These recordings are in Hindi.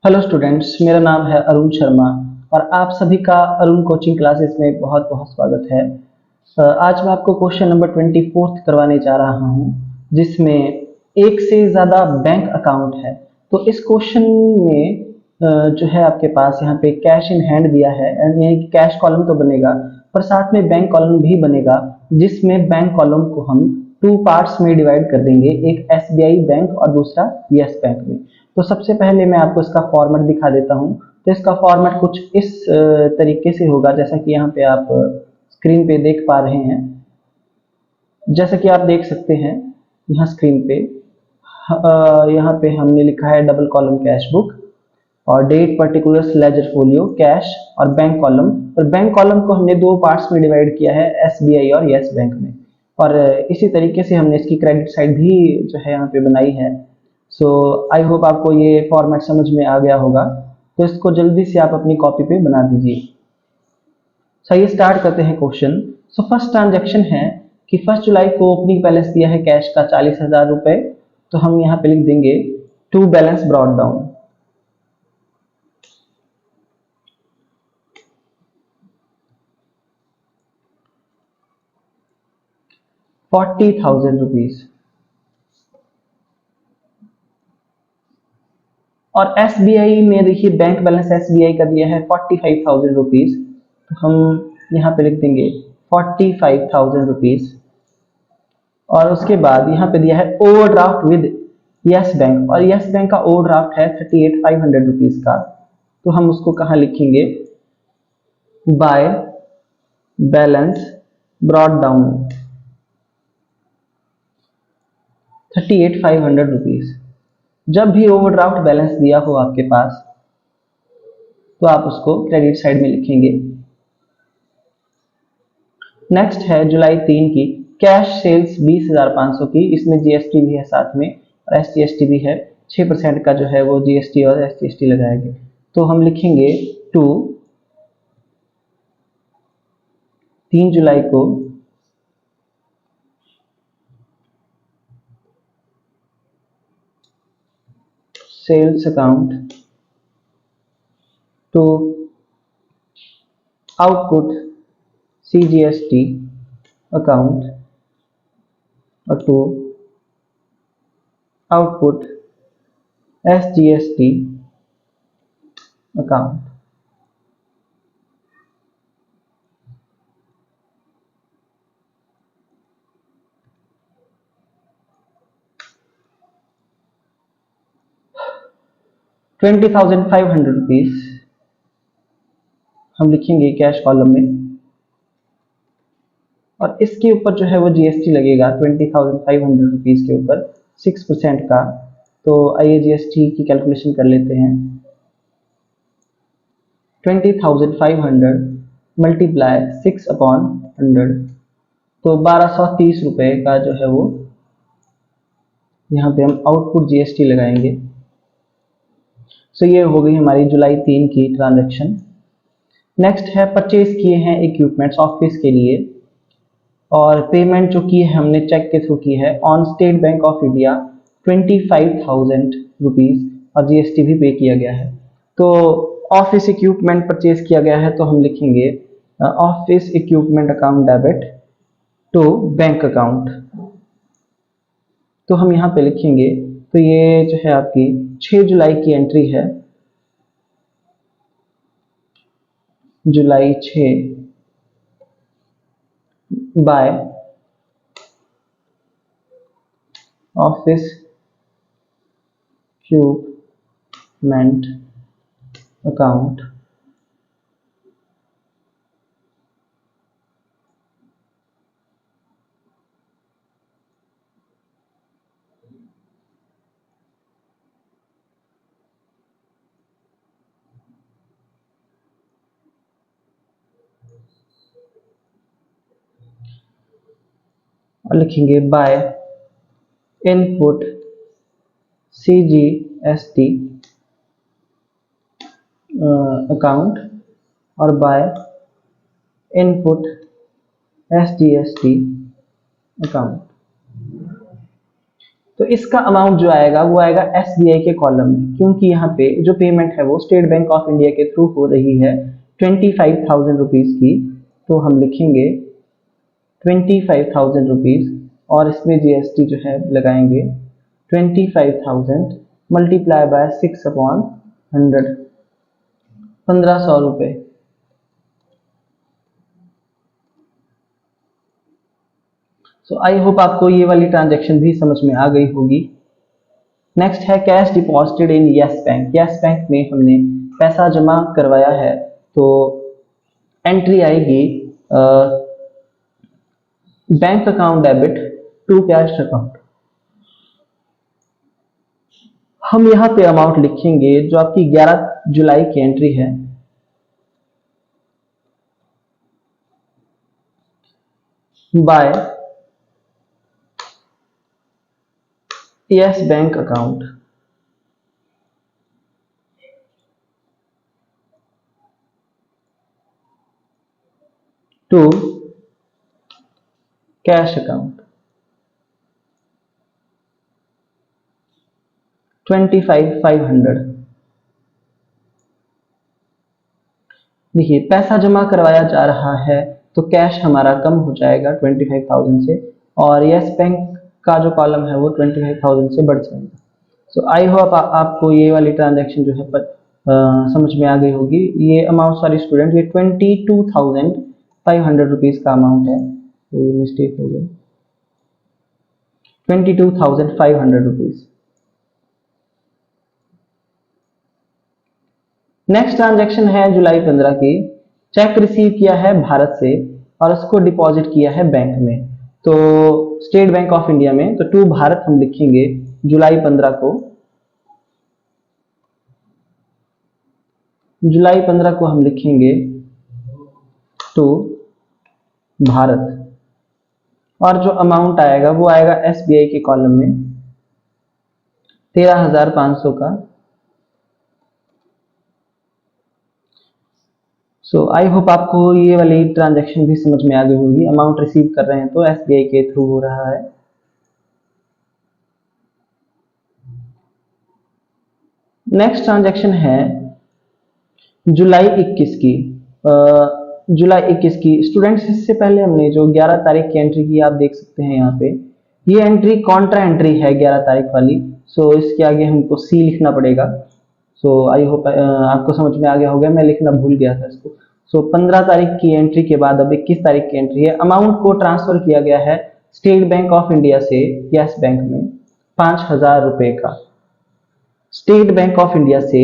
हेलो स्टूडेंट्स, मेरा नाम है अरुण शर्मा और आप सभी का अरुण कोचिंग क्लासेस में बहुत बहुत स्वागत है। आज मैं आपको क्वेश्चन नंबर 24 करवाने जा रहा हूं, जिसमें एक से ज़्यादा बैंक अकाउंट है। तो इस क्वेश्चन में जो है आपके पास यहाँ पे कैश इन हैंड दिया है, यानी कि कैश कॉलम तो बनेगा पर साथ में बैंक कॉलम भी बनेगा, जिसमें बैंक कॉलम को हम टू पार्ट्स में डिवाइड कर देंगे, एक एसबीआई बैंक और दूसरा यस बैंक में। तो सबसे पहले मैं आपको इसका फॉर्मेट दिखा देता हूँ। तो इसका फॉर्मेट कुछ इस तरीके से होगा, जैसा कि यहाँ पे आप स्क्रीन पे देख पा रहे हैं। जैसा कि आप देख सकते हैं यहाँ स्क्रीन पे, यहाँ पे हमने लिखा है डबल कॉलम कैश बुक और date, particulars, ledger folio, cash और बैंक कॉलम। और बैंक कॉलम को हमने दो पार्ट्स में डिवाइड किया है, एसबीआई और यस बैंक में। और इसी तरीके से हमने इसकी क्रेडिट साइड भी जो है यहाँ पे बनाई है। सो आई होप आपको ये फॉर्मेट समझ में आ गया होगा। तो इसको जल्दी से आप अपनी कॉपी पे बना दीजिए। चलिए स्टार्ट करते हैं क्वेश्चन। सो फर्स्ट ट्रांजैक्शन है कि 1 जुलाई को ओपनिंग बैलेंस दिया है कैश का 40,000 रुपए। तो हम यहाँ पे लिख देंगे टू बैलेंस ब्रॉट डाउन। ₹40,000 और एसबीआई में देखिए बैंक बैलेंस एसबीआई का दिया है ₹45,000। तो हम यहाँ पे लिख देंगे ₹45,000। और उसके बाद यहाँ पे दिया है ओवरड्राफ्ट विद यस बैंक, और यस बैंक का ओवरड्राफ्ट है ₹38,500 का। तो हम उसको कहाँ लिखेंगे? By balance brought down ₹38,500। जब भी ओवरड्राफ्ट बैलेंस दिया हो आपके पास तो आप उसको क्रेडिट साइड में लिखेंगे। नेक्स्ट है जुलाई 3 की कैश सेल्स 20,500 की। इसमें जीएसटी भी है साथ में और एसजीएसटी भी है। 6% का जो है वो जीएसटी और एसजीएसटी लगाएंगे। तो हम लिखेंगे टू 3 जुलाई को sales account to output CGST account और टू आउटपुट एसजीएसटी अकाउंट। ₹20,500 हम लिखेंगे कैश कॉलम में, और इसके ऊपर जो है वो जीएसटी लगेगा ₹20,500 के ऊपर 6% का। तो आइए जीएसटी की कैलकुलेशन कर लेते हैं। 20,500 मल्टीप्लाई 6/100, तो ₹1230 का जो है वो यहाँ पे हम आउटपुट जीएसटी लगाएंगे। सो ये हो गई हमारी जुलाई 3 की ट्रांजैक्शन। नेक्स्ट है परचेज किए हैं इक्विपमेंट्स ऑफिस के लिए, और पेमेंट जो की है हमने चेक के थ्रू की है on state Bank of India ₹25,000 और जीएसटी भी पे किया गया है। तो ऑफिस इक्विपमेंट परचेज किया गया है, तो हम लिखेंगे office equipment account debit to bank account. तो हम यहाँ पे लिखेंगे, तो ये जो है आपकी 6 जुलाई की एंट्री है। जुलाई 6 बाय ऑफिस इक्विपमेंट अकाउंट और लिखेंगे बाय इनपुट सीजीएसटी अकाउंट और बाय इनपुट एसजीएसटी अकाउंट। तो इसका अमाउंट जो आएगा वो आएगा एसबीआई के कॉलम में, क्योंकि यहाँ पे जो पेमेंट है वो स्टेट बैंक ऑफ इंडिया के थ्रू हो रही है 25,000 रुपीज की। तो हम लिखेंगे 25,000 रुपीज और इसमें जीएसटी जो है लगाएंगे 25,000 मल्टीप्लाई बाय 6/100, 1500 रुपये। सो आई होप आपको ये वाली ट्रांजैक्शन भी समझ में आ गई होगी। नेक्स्ट है cash deposited in Yes Bank. Yes Bank में हमने पैसा जमा करवाया है, तो एंट्री आएगी bank account debit to cash account. हम यहाँ पे अमाउंट लिखेंगे जो आपकी 11 जुलाई की एंट्री है, by Yes Bank account to cash account 25,500। देखिए पैसा जमा करवाया जा रहा है तो कैश हमारा कम हो जाएगा 25,000 से, और यस बैंक का जो कॉलम है वो 25,000 से बढ़ जाएगा। सो आई होप आपको ये वाली ट्रांजैक्शन जो है समझ में आ गई होगी। ये अमाउंट सॉरी स्टूडेंट, ये 22,500 रुपीज का अमाउंट है, तो ये मिस्टेक हो गई, 22,500 रुपीज। नेक्स्ट ट्रांजैक्शन है जुलाई 15 की। चेक रिसीव किया है भारत से और उसको डिपॉजिट किया है बैंक में, तो स्टेट बैंक ऑफ इंडिया में। तो टू भारत हम लिखेंगे जुलाई 15 को, जुलाई 15 को हम लिखेंगे टू भारत, और जो अमाउंट आएगा वो आएगा एसबीआई के कॉलम में 13,500 का। सो आई होप आपको ये वाली ट्रांजैक्शन भी समझ में आ गई होगी। अमाउंट रिसीव कर रहे हैं तो एसबीआई के थ्रू हो रहा है। नेक्स्ट ट्रांजैक्शन है जुलाई 21 की। जुलाई 21 की स्टूडेंट्स, इससे पहले हमने जो 11 तारीख की एंट्री की आप देख सकते हैं यहाँ पे, ये एंट्री कॉन्ट्रा एंट्री है 11 तारीख वाली। सो इसके आगे हमको सी लिखना पड़ेगा। सो आई होप आपको समझ में आ गया होगा, मैं लिखना भूल गया था इसको। सो 15 तारीख की एंट्री के बाद अब 21 तारीख की एंट्री है। अमाउंट को ट्रांसफर किया गया है स्टेट बैंक ऑफ इंडिया से यस बैंक में 5,000 रुपए का, स्टेट बैंक ऑफ इंडिया से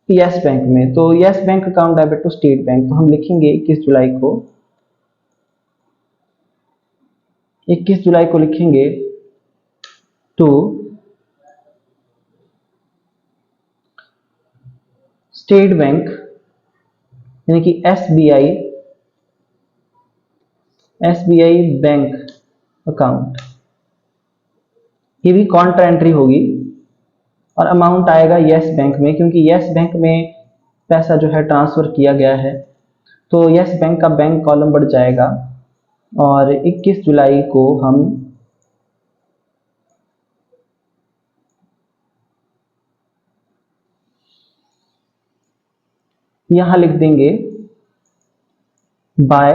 यस बैंक में। तो Yes Bank account debit to State Bank, तो हम लिखेंगे 21 जुलाई को, 21 जुलाई को लिखेंगे टू स्टेट बैंक यानी कि एसबीआई बैंक अकाउंट। ये भी कॉन्ट्रा एंट्री होगी और अमाउंट आएगा यस बैंक में, क्योंकि यस बैंक में पैसा जो है ट्रांसफर किया गया है, तो यस बैंक का बैंक कॉलम बढ़ जाएगा। और 21 जुलाई को हम यहां लिख देंगे बाय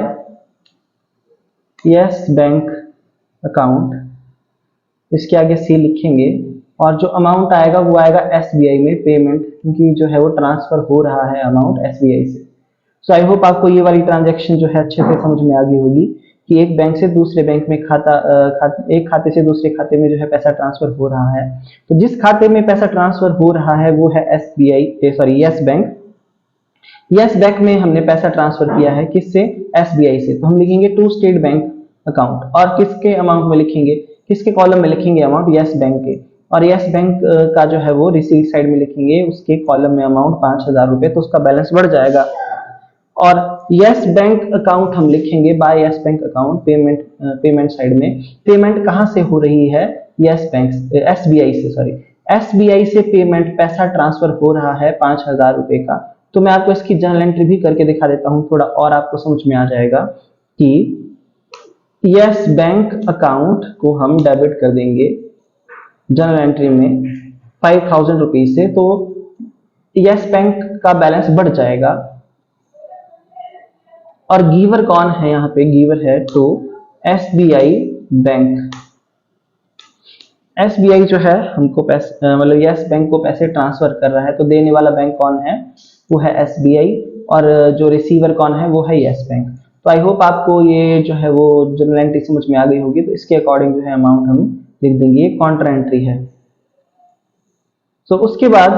यस बैंक अकाउंट, इसके आगे सी लिखेंगे, और जो अमाउंट आएगा वो आएगा एसबीआई में पेमेंट, क्योंकि जो है वो ट्रांसफर हो रहा है अमाउंट एसबीआई से। सो आई होप आपको ये वाली ट्रांजैक्शन जो है अच्छे से समझ में आ गई होगी कि एक बैंक से दूसरे बैंक में एक खाते से दूसरे खाते में जो है पैसा ट्रांसफर हो रहा है। तो जिस खाते में पैसा ट्रांसफर हो रहा है वो है यस बैंक। यस बैंक में हमने पैसा ट्रांसफर किया है किससे, एसबीआई से, तो हम लिखेंगे टू स्टेट बैंक अकाउंट, और किसके अमाउंट में लिखेंगे, किसके कॉलम में लिखेंगे अमाउंट, यस बैंक के, और यस बैंक का जो है वो रिसीट साइड में लिखेंगे उसके कॉलम में अमाउंट 5,000 रुपए, तो उसका बैलेंस बढ़ जाएगा। और यस बैंक अकाउंट हम लिखेंगे by Yes Bank account payment side में। पेमेंट कहां से हो रही है, यस बैंक एसबीआई से पेमेंट पैसा ट्रांसफर हो रहा है 5,000 रुपए का। तो मैं आपको इसकी जर्नल एंट्री भी करके दिखा देता हूं, थोड़ा और आपको समझ में आ जाएगा कि यस बैंक अकाउंट को हम डेबिट कर देंगे जनरल एंट्री में 5000 रुपीज से, तो यस बैंक का बैलेंस बढ़ जाएगा। और गिवर कौन है, यहाँ पे गिवर है तो एसबीआई बैंक। एसबीआई जो है हमको पैसे मतलब यस बैंक को पैसे ट्रांसफर कर रहा है, तो देने वाला बैंक कौन है, वो है एसबीआई, और जो रिसीवर कौन है वो है यस बैंक। तो आई होप आपको ये जो है वो जनरल एंट्री समझ में आ गई होगी। तो इसके अकॉर्डिंग जो है अमाउंट हम लिख देंगे, ये काउंटर एंट्री है। तो उसके बाद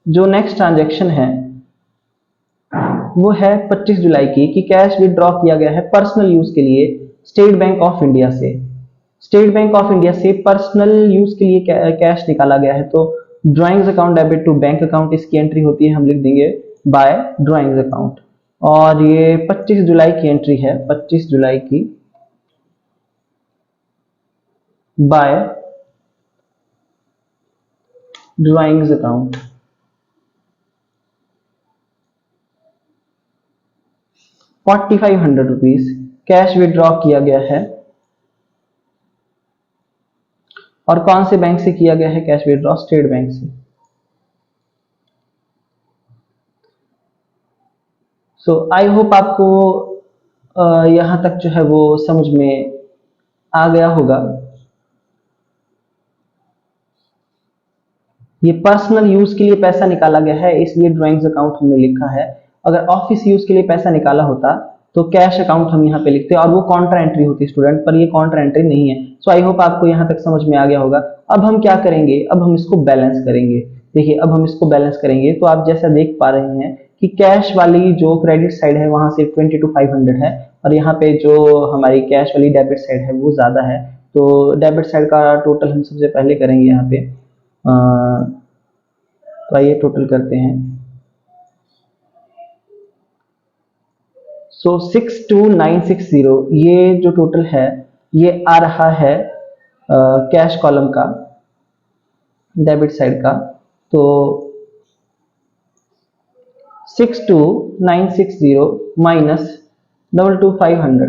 जो नेक्स्ट ट्रांजेक्शन है वो है 25 जुलाई की, कि कैश विदड्रॉ किया गया है पर्सनल यूज के लिए स्टेट बैंक ऑफ इंडिया से। स्टेट बैंक ऑफ इंडिया से पर्सनल यूज के लिए कैश निकाला गया है, तो drawings account debit to bank account इसकी एंट्री होती है, हम लिख देंगे बाय ड्राइंग्स अकाउंट। और ये 25 जुलाई की एंट्री है, 25 जुलाई की by drawings account. 4500 rupees cash withdraw किया गया है। और कौन से बैंक से किया गया है कैश विदड्रॉ, स्टेट बैंक से। सो आई होप आपको यहां तक जो है वो समझ में आ गया होगा। ये पर्सनल यूज के लिए पैसा निकाला गया है, इसलिए ड्राइंग्स अकाउंट हमने लिखा है। अगर ऑफिस यूज के लिए पैसा निकाला होता तो कैश अकाउंट हम यहाँ पे लिखते और वो काउंटर एंट्री होती स्टूडेंट, पर ये काउंटर एंट्री नहीं है। सो आई होप आपको यहाँ तक समझ में आ गया होगा। अब हम क्या करेंगे, अब हम इसको बैलेंस करेंगे। देखिए अब हम इसको बैलेंस करेंगे, तो आप जैसा देख पा रहे हैं कि कैश वाली जो क्रेडिट साइड है वहां से 22,500 है, और यहाँ पे जो हमारी कैश वाली डेबिट साइड है वो ज्यादा है। तो डेबिट साइड का टोटल हम सबसे पहले करेंगे यहाँ पे। तो आइए टोटल करते हैं। सो 62960 ये जो टोटल है ये आ रहा है कैश कॉलम का, डेबिट साइड का। तो 62960 माइनस 22,500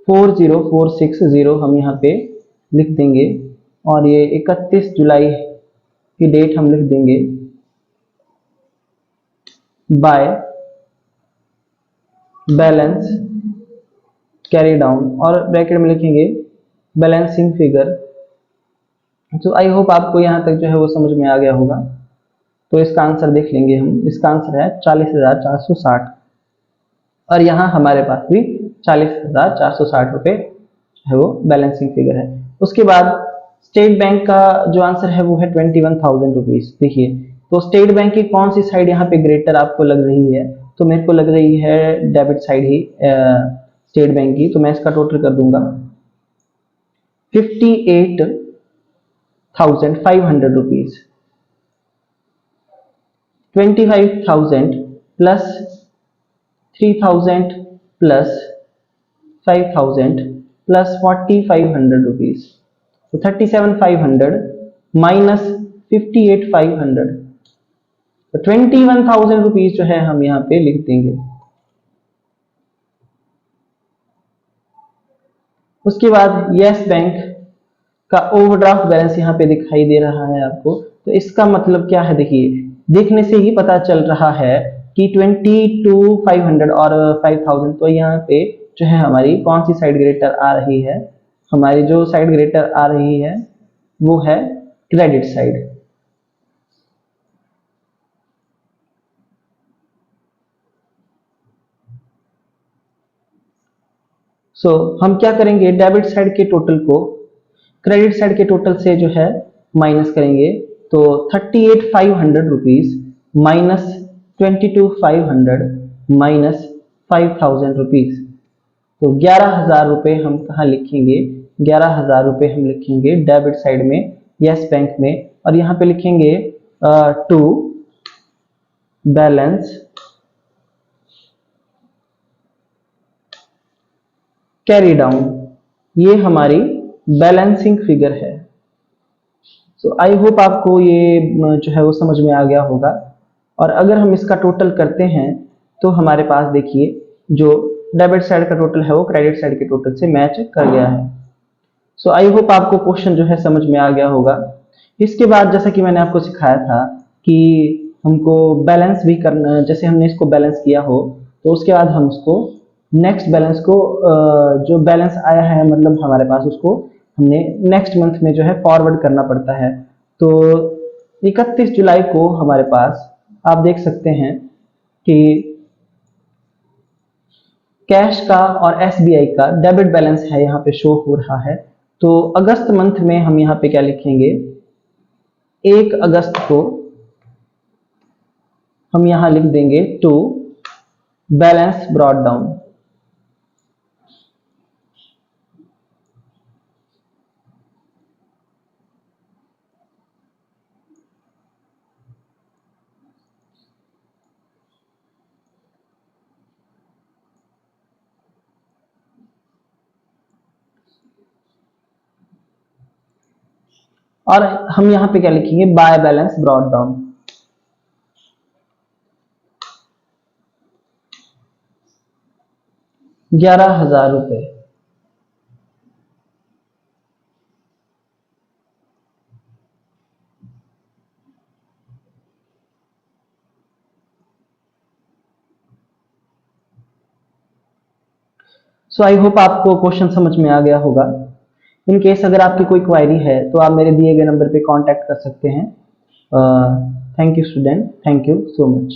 40460 हम यहाँ पे लिख देंगे। और ये 31 जुलाई की डेट हम लिख देंगे बाय बैलेंस कैरी डाउन, और ब्रैकेट में लिखेंगे बैलेंसिंग फिगर। तो आई होप आपको यहाँ तक जो है वो समझ में आ गया होगा। तो इसका आंसर देख लेंगे हम। इसका आंसर है 40,460, और यहाँ हमारे पास भी 40,460 रुपए है वो बैलेंसिंग फिगर है। उसके बाद स्टेट बैंक का जो आंसर है वो है 21,000 रुपीज। देखिए तो स्टेट बैंक की कौन सी साइड यहाँ पे ग्रेटर आपको लग रही है, तो मेरे को लग रही है डेबिट साइड ही स्टेट बैंक की। तो मैं इसका टोटल कर दूंगा 58,500 rupees. 25,000 plus 3,000 plus 5,000 plus 4,500 rupees, तो 37,500 माइनस 58,500, तो 21,000 रुपीज जो है हम यहाँ पे लिख देंगे। उसके बाद यस बैंक का ओवरड्राफ्ट बैलेंस यहाँ पे दिखाई दे रहा है आपको। तो इसका मतलब क्या है, देखिए देखने से ही पता चल रहा है कि 22,500 और 5,000, तो यहाँ पे जो है हमारी कौन सी साइड ग्रेटर आ रही है, हमारी जो साइड ग्रेटर आ रही है वो है क्रेडिट साइड। सो हम क्या करेंगे, डेबिट साइड के टोटल को क्रेडिट साइड के टोटल से जो है माइनस करेंगे। तो 38,500 रुपीज माइनस 22,500 माइनस 5,000 रुपीज, तो 11,000 रुपए हम कहाँ लिखेंगे, 11,000 रुपए हम लिखेंगे डेबिट साइड में यस बैंक में। और यहाँ पे लिखेंगे टू बैलेंस कैरी डाउन, ये हमारी बैलेंसिंग फिगर है। सो आई होप आपको ये जो है वो समझ में आ गया होगा। और अगर हम इसका टोटल करते हैं तो हमारे पास देखिए जो डेबिट साइड का टोटल है वो क्रेडिट साइड के टोटल से मैच कर गया है। सो आई होप आपको क्वेश्चन जो है समझ में आ गया होगा। इसके बाद जैसा कि मैंने आपको सिखाया था कि हमको बैलेंस भी करना, जैसे हमने इसको बैलेंस किया हो तो उसके बाद हम उसको नेक्स्ट बैलेंस को जो बैलेंस आया है मतलब हमारे पास उसको हमने नेक्स्ट मंथ में जो है फॉरवर्ड करना पड़ता है। तो 31 जुलाई को हमारे पास आप देख सकते हैं कि कैश का और एसबीआई का डेबिट बैलेंस है यहाँ पे शो हो रहा है। तो अगस्त मंथ में हम यहाँ पे क्या लिखेंगे, 1 अगस्त को हम यहाँ लिख देंगे टू बैलेंस ब्रॉट डाउन। और हम यहाँ पे क्या लिखेंगे, by balance brought down. ₹11,000। So I hope आपको क्वेश्चन समझ में आ गया होगा। इन केस अगर आपकी कोई क्वायरी है तो आप मेरे दिए गए नंबर पे कांटेक्ट कर सकते हैं। Thank you student, thank you so much.